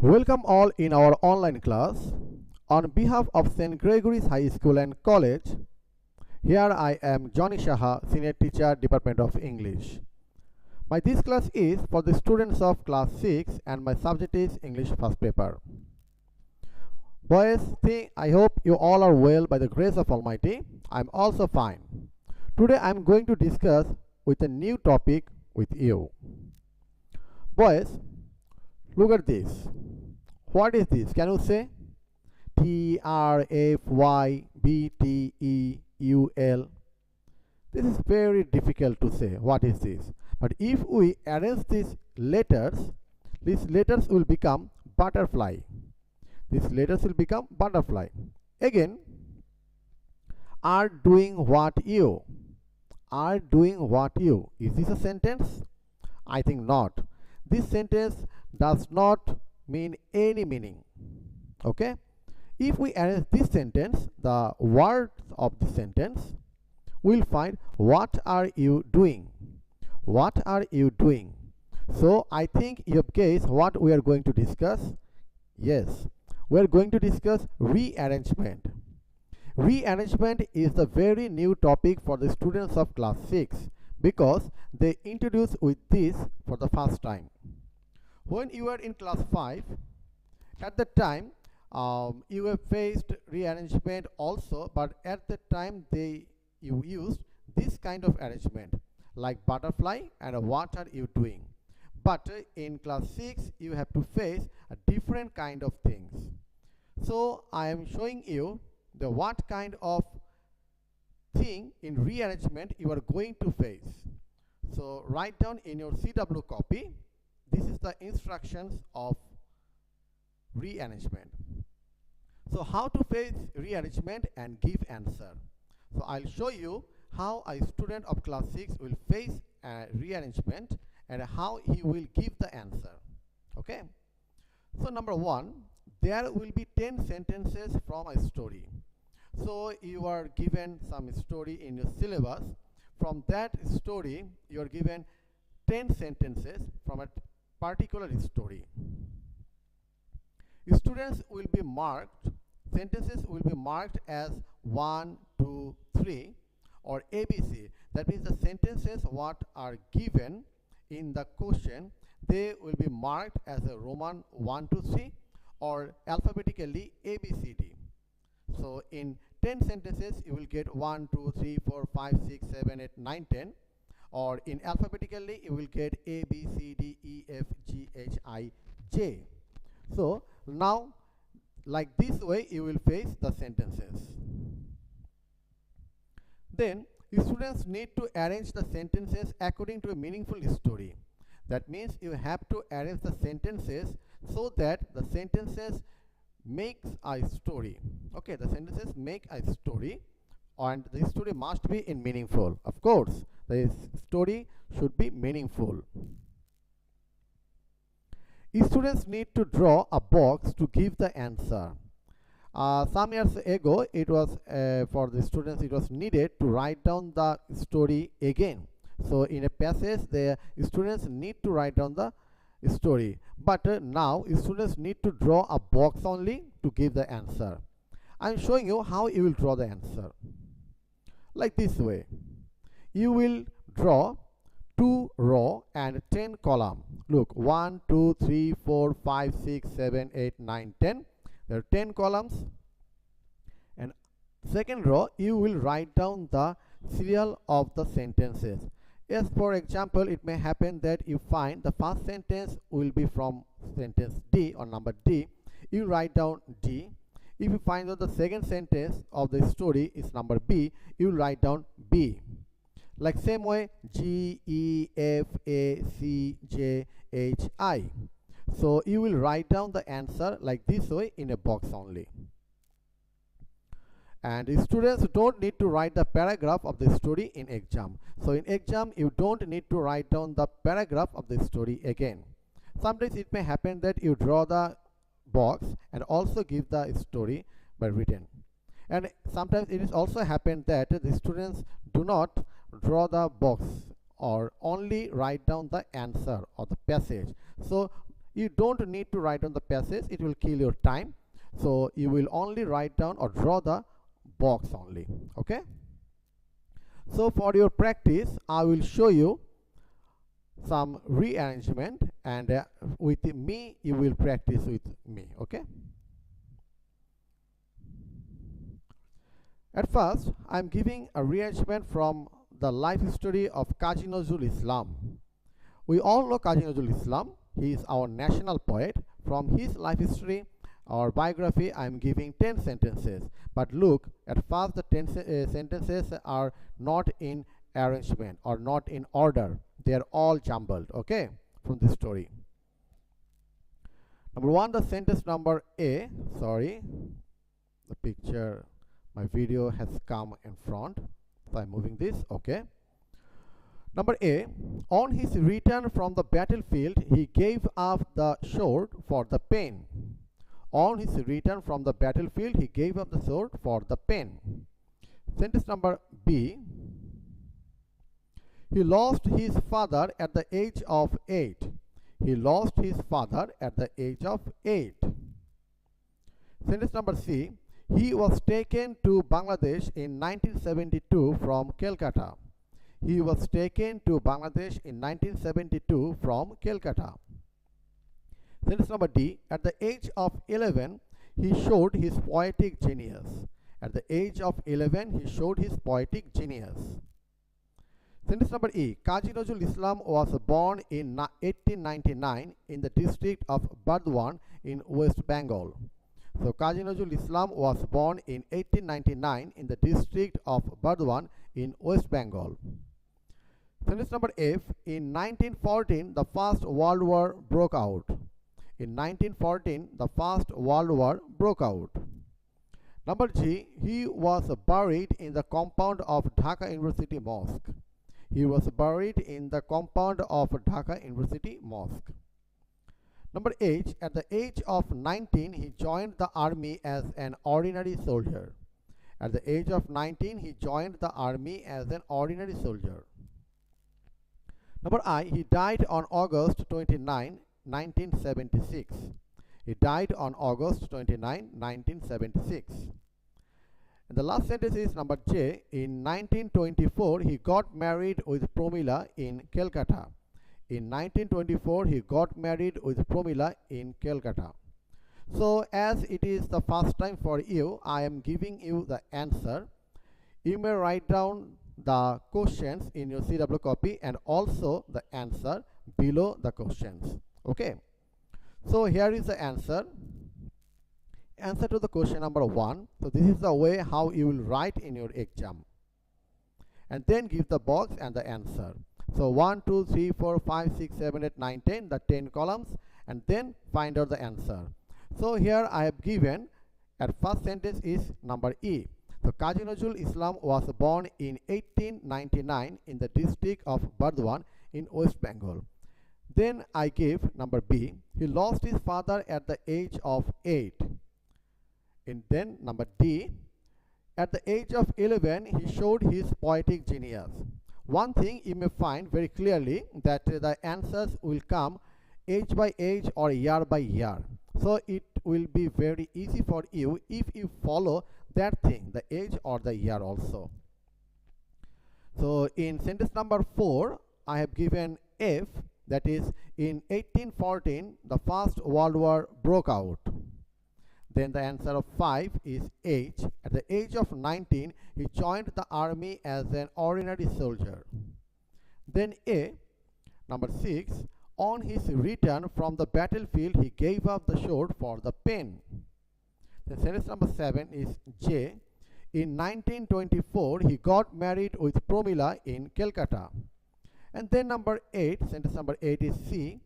Welcome all in our online class. On behalf of St. Gregory's High School and College, here I am Johnny Shaha, Senior Teacher, Department of English. This class is for the students of class 6 and my subject is English first paper. Boys, I hope you all are well by the grace of Almighty. I am also fine. Today I am going to discuss with a new topic with you. Boys, look at this. What is this? Can you say? TRFYBTEUL. This is very difficult to say. What is this? But if we arrange these letters will become butterfly. These letters will become butterfly. Again, are doing what you. Are doing what you. Is this a sentence? I think not. This sentence does not mean any meaning. Okay? If we arrange this sentence, the words of the sentence, we'll find what are you doing? What are you doing? So I think you have guessed what we are going to discuss. Yes, we are going to discuss rearrangement. Rearrangement is the very new topic for the students of class 6 because they introduce with this for the first time. When you were in class 5, at the time you have faced rearrangement also, but at the time you used this kind of arrangement like butterfly and what are you doing. But in class 6 you have to face a different kind of things. So I am showing you the what kind of thing in rearrangement you are going to face. So write down in your CW copy. This is the instructions of rearrangement. So how to face rearrangement and give answer. So I'll show you how a student of class 6 will face a rearrangement and how he will give the answer. Okay. So number 1, there will be 10 sentences from a story. So you are given some story in your syllabus. From that story you are given 10 sentences from a particular story. Students will be marked, sentences will be marked as 1, 2, 3 or ABC. That means the sentences what are given in the question, they will be marked as a Roman 1, 2, 3 or alphabetically ABCD. So in 10 sentences you will get 1, 2, 3, 4, 5, 6, 7, 8, 9, 10. Or in alphabetically you will get A, B, C, D, E, F, G, H, I, J. So now like this way you will face the sentences. Then students need to arrange the sentences according to a meaningful story. That means you have to arrange the sentences so that the sentences makes a story. Okay, the sentences make a story and the story must be in meaningful. Of course, the story should be meaningful. Students need to draw a box to give the answer. Some years ago, it was for the students, it was needed to write down the story again. So in a passage, the students need to write down the story. But now, students need to draw a box only to give the answer. I am showing you how you will draw the answer. Like this way. You will draw 2 row and 10 column. Look, 1, 2, 3, 4, 5, 6, 7, 8, 9, 10. There are 10 columns. And second row, you will write down the serial of the sentences. Yes, for example, it may happen that you find the first sentence will be from sentence D or number D. You write down D. If you find that the second sentence of the story is number B, you write down B. Like same way, G, E, F, A, C, J, H, I. So you will write down the answer like this way in a box only. And the students don't need to write the paragraph of the story in exam. So in exam, you don't need to write down the paragraph of the story again. Sometimes it may happen that you draw the box and also give the story by written. And sometimes it is also happened that the students do not draw the box or only write down the answer or the passage. So You don't need to write down the passage, it will kill your time. So you will only write down or draw the box only. Okay. So for your practice, I will show you some rearrangement, and with me you will practice with me. Okay. At first, I am giving a rearrangement from the life history of Kazi Nazrul Islam. We all know Kazi Nazrul Islam. He is our national poet. From his life history or biography, I am giving 10 sentences. But look, at first the 10 sentences are not in arrangement or not in order. They are all jumbled, okay, from this story. Number one, the sentence number A. Sorry, the picture, my video has come in front. So I'm moving this, okay. Number A, on his return from the battlefield, he gave up the sword for the pen. On his return from the battlefield, he gave up the sword for the pen. Sentence number B, he lost his father at the age of 8. He lost his father at the age of 8. Sentence number C, he was taken to Bangladesh in 1972 from Calcutta. He was taken to Bangladesh in 1972 from Calcutta. Sentence number D, at the age of 11, he showed his poetic genius. At the age of 11, he showed his poetic genius. Sentence number E, Kazi Nazrul Islam was born in 1899 in the district of Burdwan in West Bengal. So Kazi Nazrul Islam was born in 1899 in the district of Burdwan in West Bengal. Sentence number F, in 1914 the First World War broke out. In 1914 the First World War broke out. Number G, he was buried in the compound of Dhaka University Mosque. He was buried in the compound of Dhaka University Mosque. Number H, at the age of 19, he joined the army as an ordinary soldier. At the age of 19, he joined the army as an ordinary soldier. Number I, he died on August 29, 1976. He died on August 29, 1976. And the last sentence is number J. In 1924, he got married with Promila in Calcutta. In 1924, he got married with Promila in Calcutta. So, as it is the first time for you, I am giving you the answer. You may write down the questions in your CW copy and also the answer below the questions. Okay. So, here is the answer. Answer to the question number 1. So, this is the way how you will write in your exam. And then give the box and the answer. So 1, 2, 3, 4, 5, 6, 7, 8, 9, 10, the 10 columns, and then find out the answer. So here I have given, at first sentence is number E. So Kazi Nazrul Islam was born in 1899 in the district of Burdwan in West Bengal. Then I gave number B. He lost his father at the age of 8. And then number D. At the age of 11, he showed his poetic genius. One thing you may find very clearly that the answers will come age by age or year by year. So it will be very easy for you if you follow that thing, the age or the year also. So in sentence number 4, I have given F, that is in 1814 the First World War broke out. Then the answer of 5 is H. At the age of 19, he joined the army as an ordinary soldier. Then A, number 6, on his return from the battlefield, he gave up the sword for the pen. Then sentence number 7 is J. In 1924, he got married with Promila in Calcutta. And then number 8, sentence number 8 is C.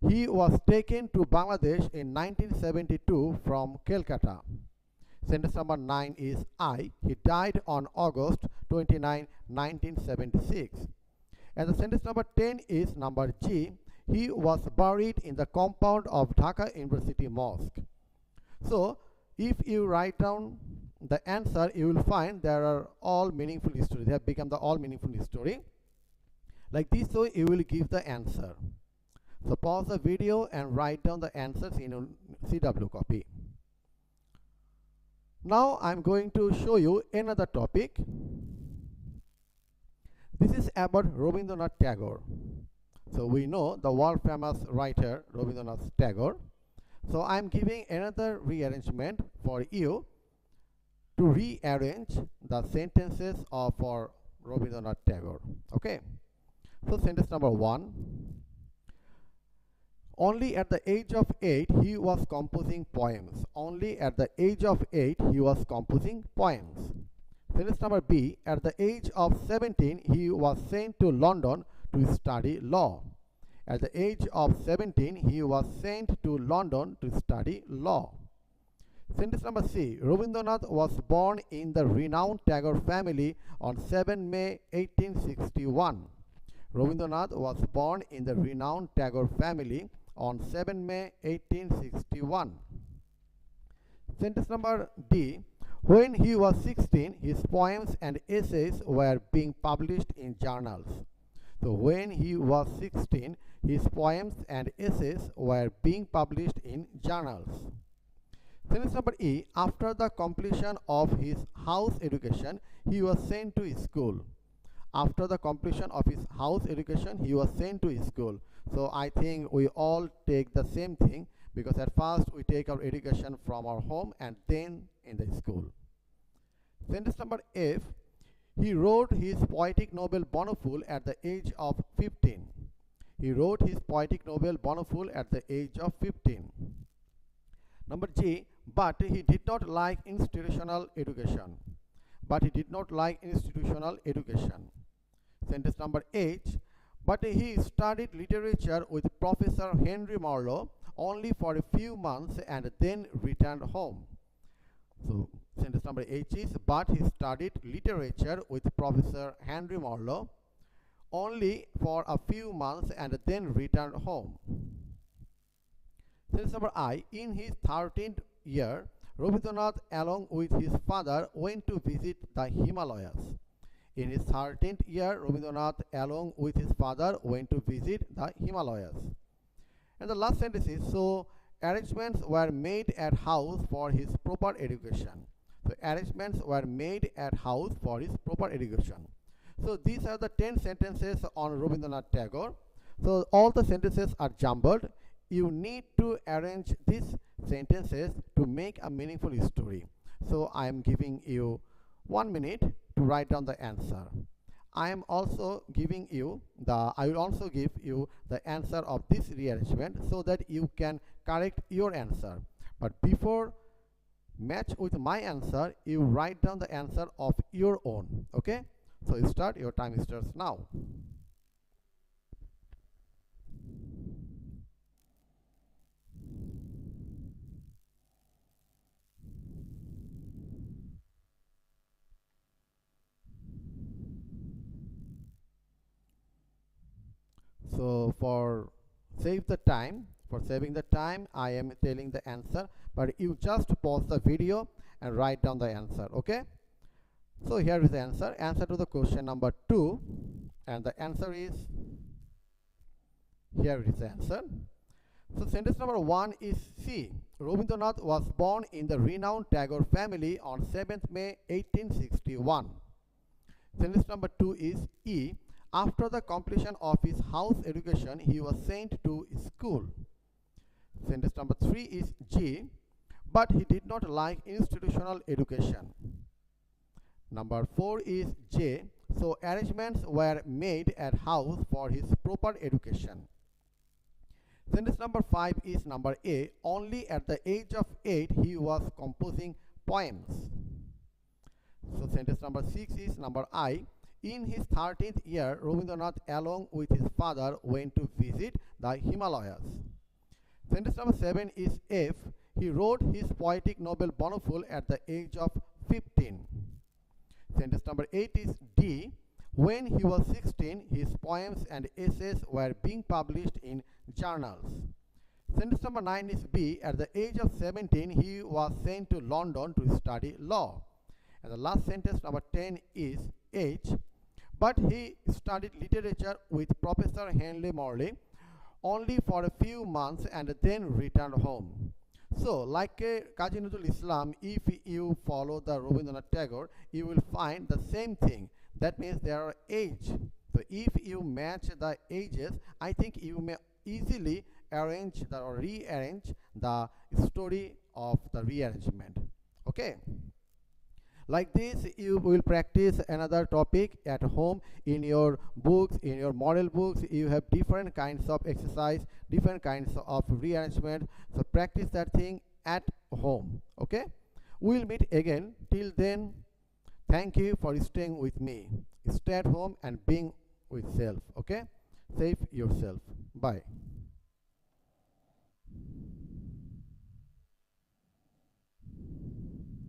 He was taken to Bangladesh in 1972 from Calcutta. Sentence number 9 is I. He died on August 29, 1976. And the sentence number 10 is number G. He was buried in the compound of Dhaka University Mosque. So, if you write down the answer, you will find there are all meaningful history. They have become the all meaningful history. Like this, so you will give the answer. So pause the video and write down the answers in a CW copy. Now I'm going to show you another topic. This is about Rabindranath Tagore. So we know the world famous writer Rabindranath Tagore. So I'm giving another rearrangement for you to rearrange the sentences for Rabindranath Tagore. Okay. So sentence number 1. Only at the age of 8 he was composing poems. Only at the age of 8 he was composing poems. Sentence number B. At the age of 17 he was sent to London to study law. At the age of 17 he was sent to London to study law. Sentence number C. Rabindranath was born in the renowned Tagore family on 7 May 1861. Rabindranath was born in the renowned Tagore family on 7 May 1861. Sentence number D. When he was 16, his poems and essays were being published in journals. So when he was 16, his poems and essays were being published in journals. Sentence number E. After the completion of his house education, he was sent to school. After the completion of his house education, he was sent to school. So I think we all take the same thing, because at first we take our education from our home and then in the school. Sentence number F. He wrote his poetic novel Bonaful at the age of 15. He wrote his poetic novel Bonaful at the age of 15. Number G. But he did not like institutional education. But he did not like institutional education. Sentence number H. But he studied literature with Professor Henry Marlowe only for a few months and then returned home. So sentence number H is, but he studied literature with Professor Henry Marlowe only for a few months and then returned home. Sentence number I. In his 13th year, Rabindranath along with his father went to visit the Himalayas. In his 13th year, Rabindranath along with his father went to visit the Himalayas. And the last sentence is, so arrangements were made at house for his proper education. So arrangements were made at house for his proper education. So these are the 10 sentences on Rabindranath Tagore. So all the sentences are jumbled. You need to arrange these sentences to make a meaningful story. So I am giving you 1 minute to write down the answer. I will also give you the answer of this rearrangement so that you can correct your answer. But before match with my answer, you write down the answer of your own. Okay? So start. Your time starts now. So for saving the time, I am telling the answer, but you just pause the video and write down the answer. Okay? So here is the answer. Answer to the question number 2, and the answer is, here is the answer. So sentence number 1 is C. Rabindranath was born in the renowned Tagore family on 7th May 1861. Sentence number 2 is E. After the completion of his house education, he was sent to school. Sentence number 3 is G. But he did not like institutional education. Number 4 is J. So arrangements were made at house for his proper education. Sentence number 5 is number A. Only at the age of 8 he was composing poems. So sentence number 6 is number I. In his 13th year, Rabindranath along with his father went to visit the Himalayas. Sentence number 7 is F. He wrote his poetic novel Bonaful at the age of 15. Sentence number 8 is D. When he was 16, his poems and essays were being published in journals. Sentence number 9 is B. At the age of 17, he was sent to London to study law. And the last sentence, number 10, is H. But he studied literature with Professor Henry Morley only for a few months and then returned home. So, like Kazi Nazrul Islam, if you follow the Rabindranath Tagore, you will find the same thing. That means there are age. So, if you match the ages, I think you may easily arrange or rearrange the story of the rearrangement. Okay. Like this, you will practice another topic at home in your books, in your model books. You have different kinds of exercise, different kinds of rearrangement. So practice that thing at home. Okay? We'll meet again. Till then, thank you for staying with me. Stay at home and being with self. Okay? Save yourself. Bye.